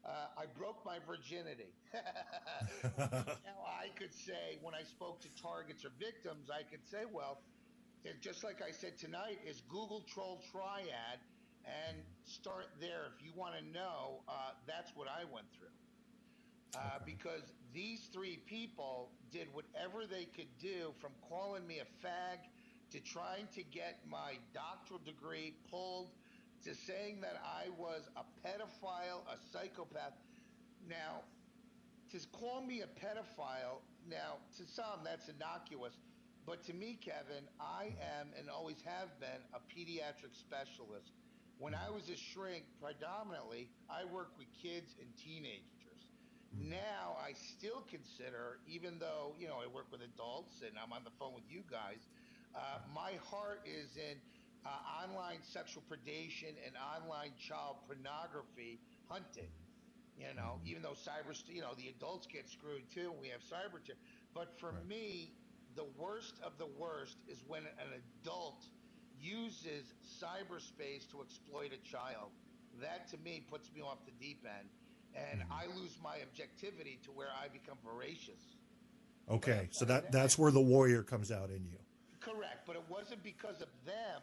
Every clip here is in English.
I broke my virginity. Now I could say when I spoke to targets or victims, I could say, well, just like I said tonight, is Google Troll Triad and start there if you want to know. That's what I went through. Okay. Because these three people did whatever they could do, from calling me a fag to trying to get my doctoral degree pulled to saying that I was a pedophile, a psychopath. Now, to call me a pedophile, now to some that's innocuous, but to me, Kevin, I am and always have been a pediatric specialist. When I was a shrink, predominantly, I worked with kids and teenagers. Now I still consider, even though I work with adults and I'm on the phone with you guys, my heart is in online sexual predation and online child pornography hunting. Even though the adults get screwed too, and we have cyber. But for Right. me, the worst of the worst is when an adult uses cyberspace to exploit a child. That to me puts me off the deep end, and I lose my objectivity to where I become voracious. But Okay. So that's where the warrior comes out in you. correct, but it wasn't because of them.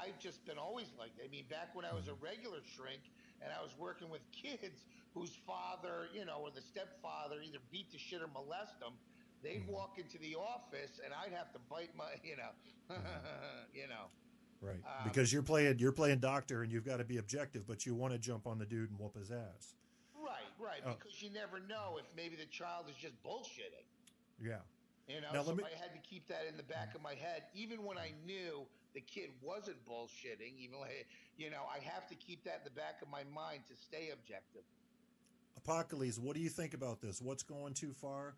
I've just been always like that. I mean, back when I was a regular shrink and I was working with kids whose father, or the stepfather either beat the shit or molest them, they'd walk into the office and I'd have to bite my, you know. Right. Um, Because you're playing doctor and you've got to be objective, but you want to jump on the dude and whoop his ass. right, Oh, because you never know if maybe the child is just bullshitting. yeah. Now let So me. I had to keep that in the back of my head, even when I knew the kid wasn't bullshitting. Even like, I have to keep that in the back of my mind to stay objective. Apocalypse, what do you think about this? What's going too far?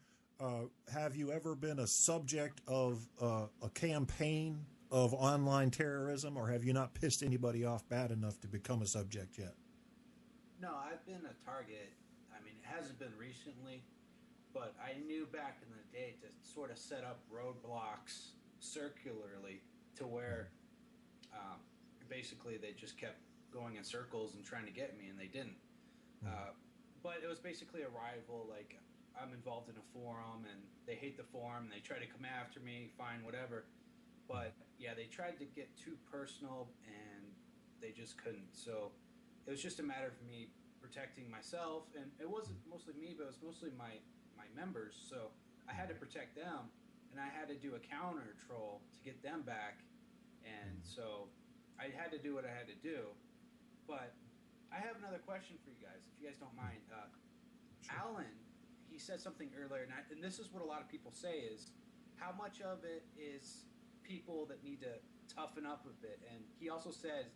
Have you ever been a subject of a campaign of online terrorism, or have you not pissed anybody off bad enough to become a subject yet? No, I've been a target. I mean, it hasn't been recently, but I knew back in the day to sort of set up roadblocks circularly to where um, basically they just kept going in circles and trying to get me, and they didn't. Uh, but it was basically a rival. Like, I'm involved in a forum, and they hate the forum, and they try to come after me, fine, whatever. But yeah, they tried to get too personal, and they just couldn't. So it was just a matter of me protecting myself, and it wasn't mostly me, but it was mostly my members. So I had to protect them, and I had to do a counter troll to get them back, and so I had to do what I had to do. But I have another question for you guys, if you guys don't mind. Sure. Alan, he said something earlier, and this is what a lot of people say is how much of it is people that need to toughen up a bit. And he also says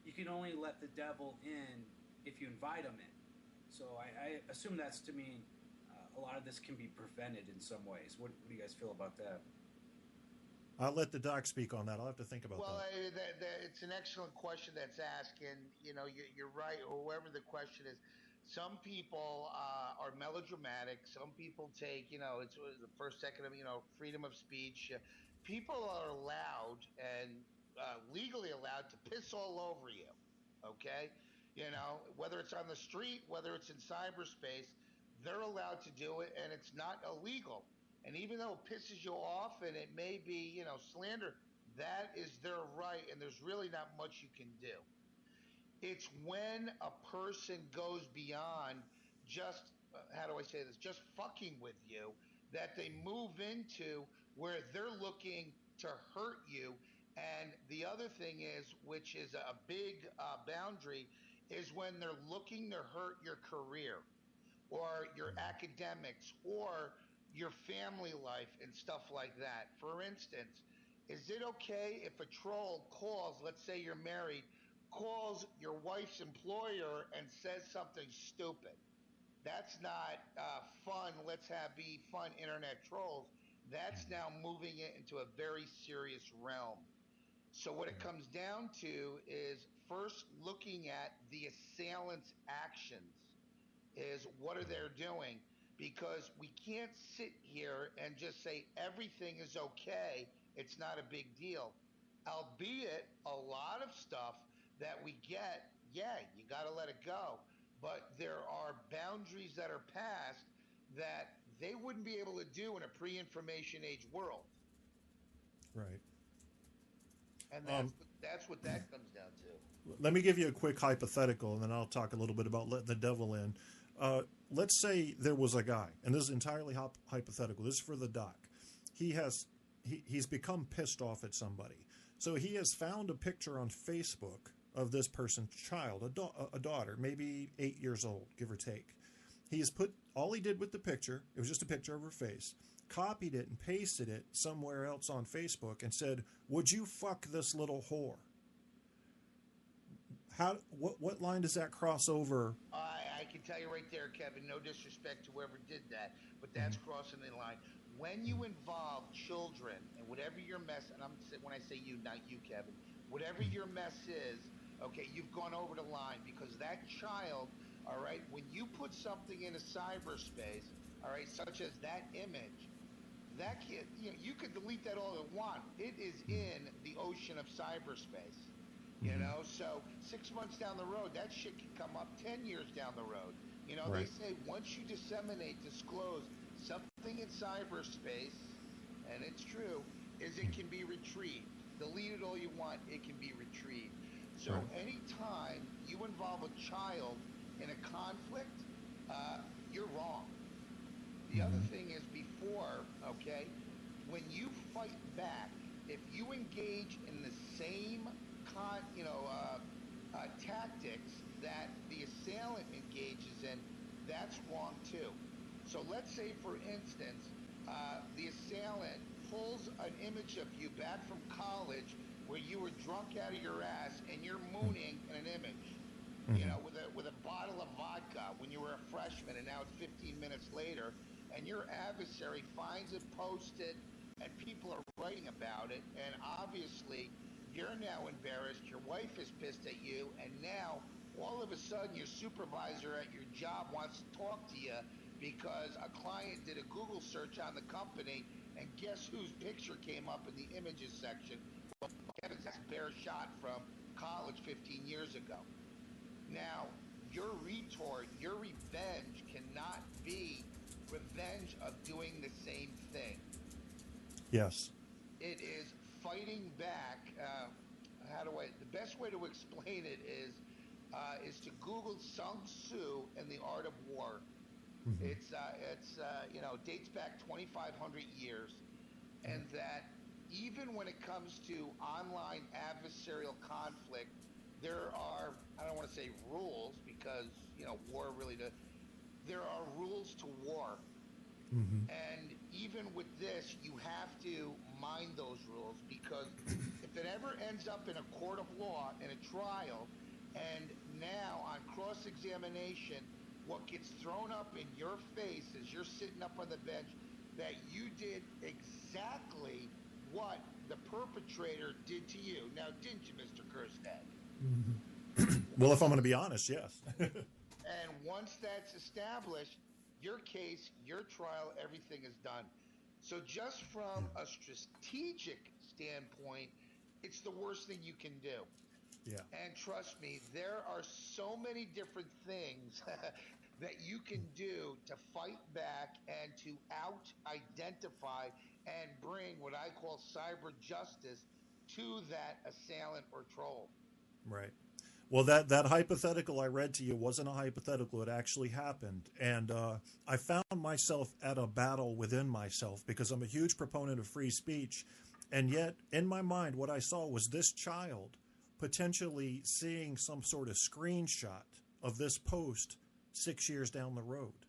you can only let the devil in if you invite him in. So I assume that's to mean a lot of this can be prevented in some ways. What do you guys feel about that? I'll let the doc speak on that. I'll have to think about Well, that. it's an excellent question that's asked, and you're right. Or whoever the question is, some people are melodramatic. Some people take, it's the first second of freedom of speech. People are allowed and legally allowed to piss all over you. Okay, whether it's on the street, whether it's in cyberspace, they're allowed to do it, and it's not illegal. And even though it pisses you off, and it may be, slander, that is their right, and there's really not much you can do. It's when a person goes beyond just, how do I say this, just fucking with you, that they move into where they're looking to hurt you. And the other thing is, which is a big boundary, is when they're looking to hurt your career or your academics or your family life and stuff like that. For instance, is it okay if a troll calls, let's say you're married, calls your wife's employer and says something stupid? That's not fun. Let's have be fun internet trolls. That's now moving it into a very serious realm. So what it comes down to is first looking at the assailant's actions, is what are they doing, because we can't sit here and just say everything is okay, it's not a big deal, albeit a lot of stuff that we get, yeah, you got to let it go. but there are boundaries that are passed that they wouldn't be able to do in a pre-information age world. Right. And Um, that's what that comes down to. Let me give you a quick hypothetical, and then I'll talk a little bit about letting the devil in. Let's say there was a guy, and this is entirely hypothetical. This is for the doc. He's become pissed off at somebody, so he has found a picture on Facebook of this person's child, a daughter, maybe 8 years old, give or take. He has put all he did with the picture. It was just a picture of her face. Copied it and pasted it somewhere else on Facebook and said, "Would you fuck this little whore?" What line does that cross over? I can tell you right there, Kevin, no disrespect to whoever did that, but that's crossing the line. When you involve children and whatever your mess, and when I say you, not you, Kevin, whatever your mess is, okay, you've gone over the line because that child, all right, when you put something in a cyberspace, all right, such as that image, that kid, you could delete that all you want. It is in the ocean of cyberspace. So 6 months down the road, that shit can come up 10 years down the road. They Right. say once you disclose something in cyberspace, and it's true, is it can be retrieved. Delete it all you want, it can be retrieved. So Right. anytime you involve a child in a conflict, you're wrong. The other thing is before, okay, when you fight back, if you engage in the same tactics that the assailant engages in, that's wrong too. So let's say, for instance, the assailant pulls an image of you back from college where you were drunk out of your ass and you're mooning in an image, with a bottle of vodka when you were a freshman, and now it's 15 minutes later, and your adversary finds it posted, and people are writing about it, and obviously you're now embarrassed, your wife is pissed at you, and now all of a sudden your supervisor at your job wants to talk to you because a client did a Google search on the company, and guess whose picture came up in the images section? Well, Kevin's bare shot from college 15 years ago. Now, your retort, your revenge cannot be revenge of doing the same thing. Yes. It is fighting back. The best way to explain it is to Google Sun Tzu and the Art of War. It's dates back 2,500 years, and that even when it comes to online adversarial conflict, there are, I don't want to say rules, because war really does. There are rules to war. And even with this, you have to mind those rules, because if it ever ends up in a court of law, in a trial, and now on cross-examination, what gets thrown up in your face as you're sitting up on the bench, that you did exactly what the perpetrator did to you. Now, didn't you, Mr. Kirstad? Well, if I'm going to be honest, yes. And once that's established, your case, your trial, everything is done. So just from a strategic standpoint, it's the worst thing you can do. Yeah. And trust me, there are so many different things that you can do to fight back and to out-identify and bring what I call cyber justice to that assailant or troll. Right. Well, that hypothetical I read to you wasn't a hypothetical. It actually happened. And I found myself at a battle within myself because I'm a huge proponent of free speech. And yet, in my mind, what I saw was this child potentially seeing some sort of screenshot of this post 6 years down the road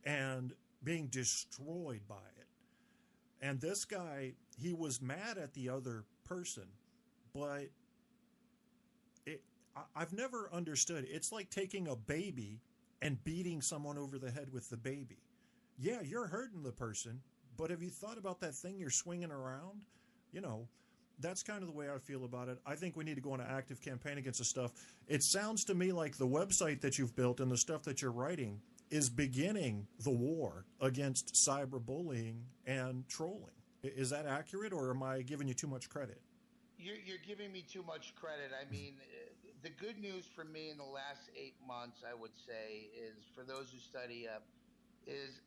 and being destroyed by it. And this guy, he was mad at the other person, but I've never understood. It's like taking a baby and beating someone over the head with the baby. Yeah, you're hurting the person, but have you thought about that thing you're swinging around? That's kind of the way I feel about it. I think we need to go on an active campaign against this stuff. It sounds to me like the website that you've built and the stuff that you're writing is beginning the war against cyberbullying and trolling. Is that accurate, or am I giving you too much credit? You're giving me too much credit. I mean, the good news for me in the last 8 months, I would say, is for those who study is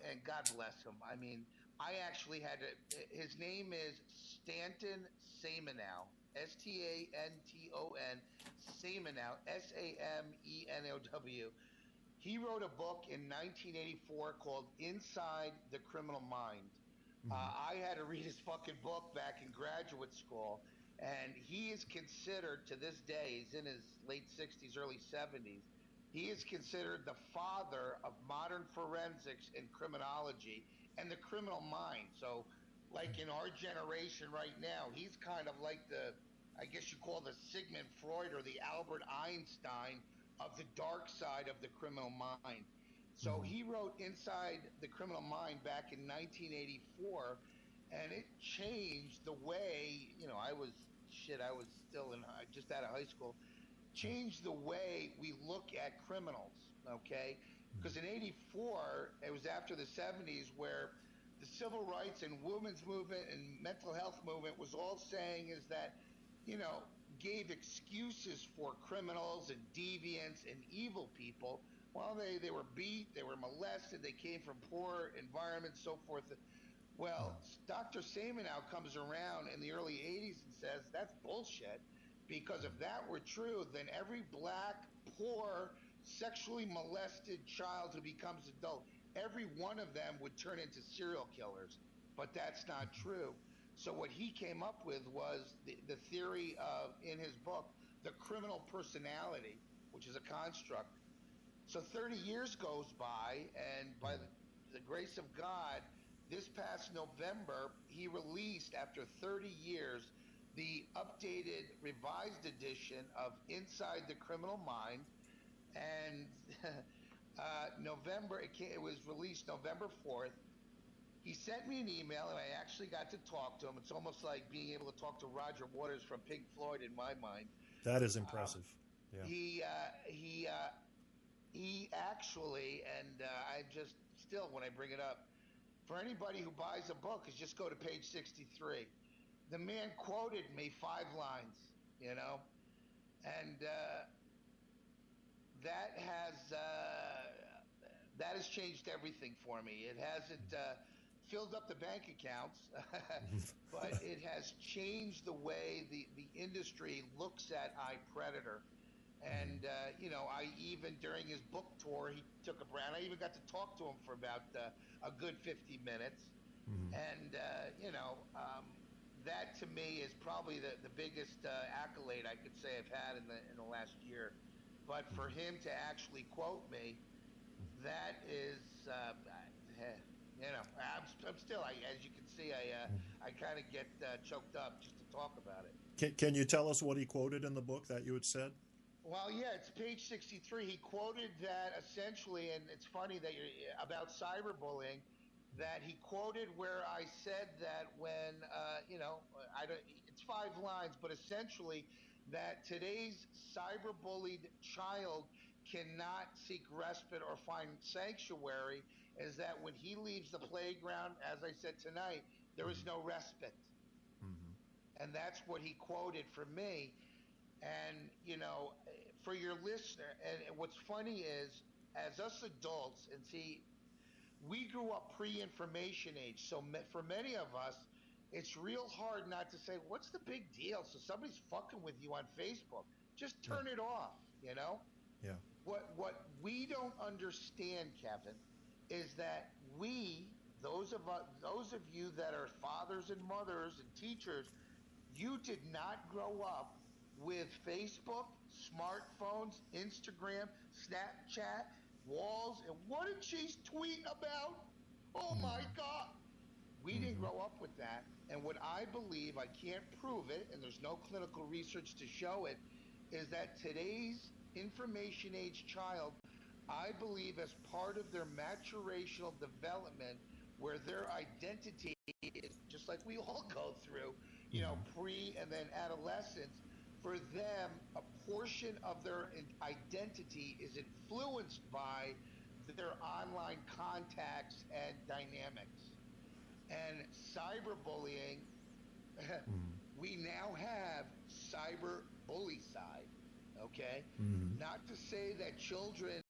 and God bless him. I mean, I actually had to. His name is Stanton Samenow, Stanoton Samenow, Samenow. He wrote a book in 1984 called Inside the Criminal Mind. Mm-hmm. I had to read his fucking book back in graduate school, and he is considered to this day, he's in his late 60s, early 70s, he is considered the father of modern forensics and criminology and the criminal mind. So, like in our generation right now, he's kind of like the, I guess you call the Sigmund Freud or the Albert Einstein of the dark side of the criminal mind. So Mm-hmm. he wrote Inside the Criminal Mind back in 1984, and it changed the way, I was still just out of high school, changed the way we look at criminals, okay? Because in 84, it was after the 70s where the civil rights and women's movement and mental health movement was all saying is that, you know, gave excuses for criminals and deviants and evil people. Well, they were beat, they were molested, they came from poor environments, so forth. Well, Dr. Samenow comes around in the early 80s and says that's bullshit, because if that were true, then every black, poor, sexually molested child who becomes adult, every one of them would turn into serial killers. But that's not true. So what he came up with was the theory of, in his book, the criminal personality, which is a construct. So 30 years goes by, and by the grace of God, this past November, he released, after 30 years, the updated, revised edition of Inside the Criminal Mind. And it was released November 4th. He sent me an email, and I actually got to talk to him. It's almost like being able to talk to Roger Waters from Pink Floyd in my mind. That is Um, impressive. Yeah. he uh, he uh, he actually, and I just still, when I bring it up, for anybody who buys a book, is just go to page 63. The man quoted me 5 lines, you know, and that has changed everything for me. It hasn't filled up the bank accounts, but it has changed the way the industry looks at iPredator. And I even, during his book tour, he took a brand. I even got to talk to him for about a good 50 minutes. Mm-hmm. And that to me is probably the biggest accolade I could say I've had in the last year. But for him to actually quote me, that is, I'm still. As you can see, I kind of get choked up just to talk about it. Can you tell us what he quoted in the book that you had said? Well, yeah, it's page 63. He quoted that essentially, and it's funny that you're about cyberbullying, that he quoted where I said that when, I don't, it's 5 lines, but essentially that today's cyberbullied child cannot seek respite or find sanctuary, is that when he leaves the playground, as I said tonight, there is no respite. Mm-hmm. And that's what he quoted for me. And, for your listener, and what's funny is, as us adults, and see, we grew up pre-information age, so for many of us, it's real hard not to say, what's the big deal? So somebody's fucking with you on Facebook. Just Yeah. turn it off, you know? Yeah. What we don't understand, Kevin, is that those of you that are fathers and mothers and teachers, you did not grow up with Facebook, smartphones, Instagram, Snapchat, walls, and what did she tweet about? Oh my Mm-hmm. God. We didn't Mm-hmm. grow up with that. And what I believe, I can't prove it, and there's no clinical research to show it, is that today's information age child, I believe, as part of their maturational development, where their identity is just like we all go through, Mm-hmm. pre and then adolescence, for them, a portion of their identity is influenced by their online contacts and dynamics. And cyberbullying, Mm-hmm. we now have cyber bully side. Okay, Mm-hmm. not to say that children